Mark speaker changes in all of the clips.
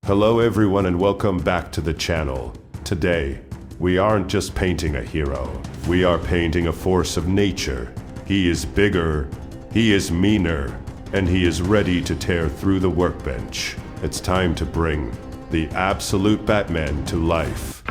Speaker 1: Hello everyone and welcome back to the channel. Today, we aren't just painting a hero. We are painting a force of nature. He is bigger, he is meaner, and he is ready to tear through the workbench. It's time to bring the absolute Batman to life.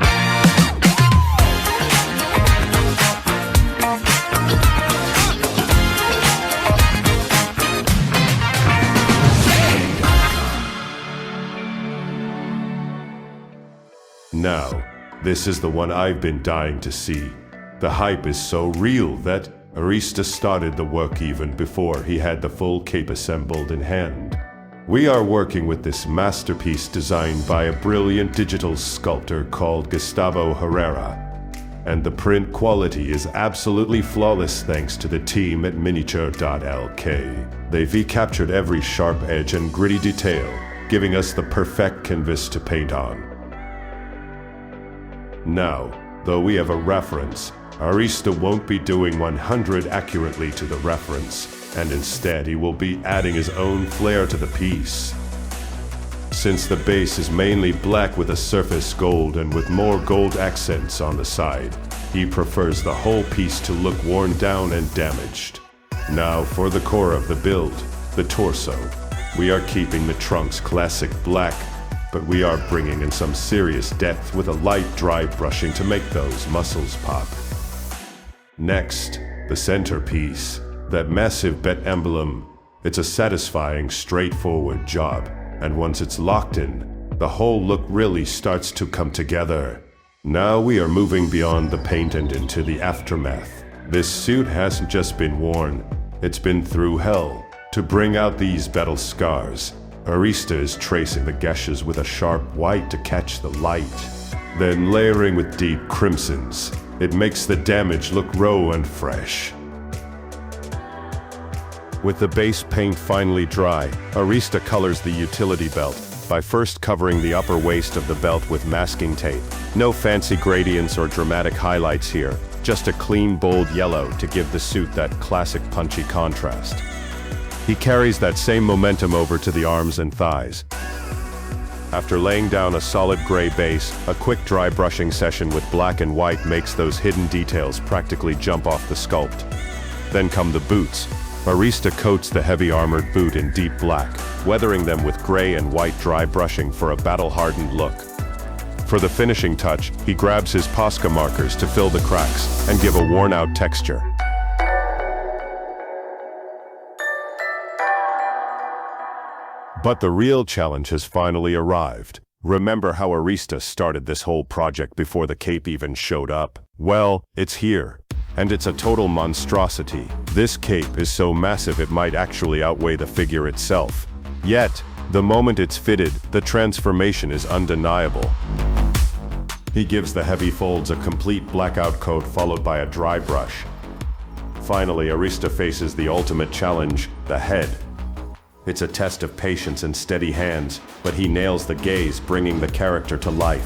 Speaker 1: Now, this is the one I've been dying to see. The hype is so real that Arista started the work even before he had the full cape assembled in hand. We are working with this masterpiece designed by a brilliant digital sculptor called Gustavo Herrera. And the print quality is absolutely flawless thanks to the team at Miniature.lk. They've captured every sharp edge and gritty detail, giving us the perfect canvas to paint on. Now, though we have a reference, Arista won't be doing 100 accurately to the reference, and instead he will be adding his own flair to the piece. Since the base is mainly black with a surface gold and with more gold accents on the side, he prefers the whole piece to look worn down and damaged. Now for the core of the build, the torso. We are keeping the trunk's classic black, but we are bringing in some serious depth with a light dry brushing to make those muscles pop. Next, the centerpiece, that massive bet emblem. It's a satisfying, straightforward job, and once it's locked in, the whole look really starts to come together. Now we are moving beyond the paint and into the aftermath. This suit hasn't just been worn, it's been through hell to bring out these battle scars. Arista is tracing the gashes with a sharp white to catch the light, then layering with deep crimsons. It makes the damage look raw and fresh. With the base paint finally dry, Arista colors the utility belt by first covering the upper waist of the belt with masking tape. No fancy gradients or dramatic highlights here, just a clean, bold yellow to give the suit that classic punchy contrast. He carries that same momentum over to the arms and thighs. After laying down a solid gray base, a quick dry brushing session with black and white makes those hidden details practically jump off the sculpt. Then come the boots. Arista coats the heavy armored boot in deep black, weathering them with gray and white dry brushing for a battle-hardened look. For the finishing touch, he grabs his Posca markers to fill the cracks and give a worn-out texture. But the real challenge has finally arrived. Remember how Arista started this whole project before the cape even showed up? Well, it's here. And it's a total monstrosity. This cape is so massive it might actually outweigh the figure itself. Yet, the moment it's fitted, the transformation is undeniable. He gives the heavy folds a complete blackout coat followed by a dry brush. Finally, Arista faces the ultimate challenge, the head. It's a test of patience and steady hands, but he nails the gaze, bringing the character to life.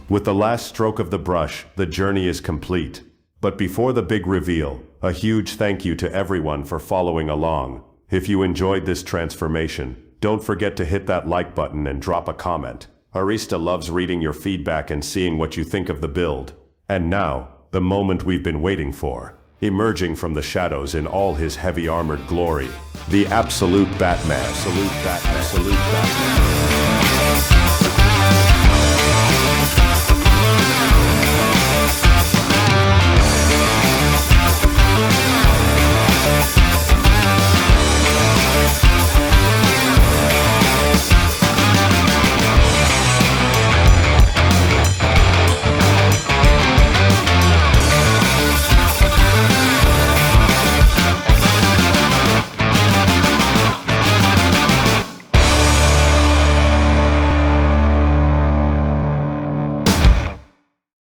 Speaker 1: With the last stroke of the brush, the journey is complete. But before the big reveal, a huge thank you to everyone for following along. If you enjoyed this transformation, don't forget to hit that like button and drop a comment. Arista loves reading your feedback and seeing what you think of the build. And now, the moment we've been waiting for. Emerging from the shadows in all his heavy armored glory, the absolute Batman. Absolute Batman. Absolute Batman.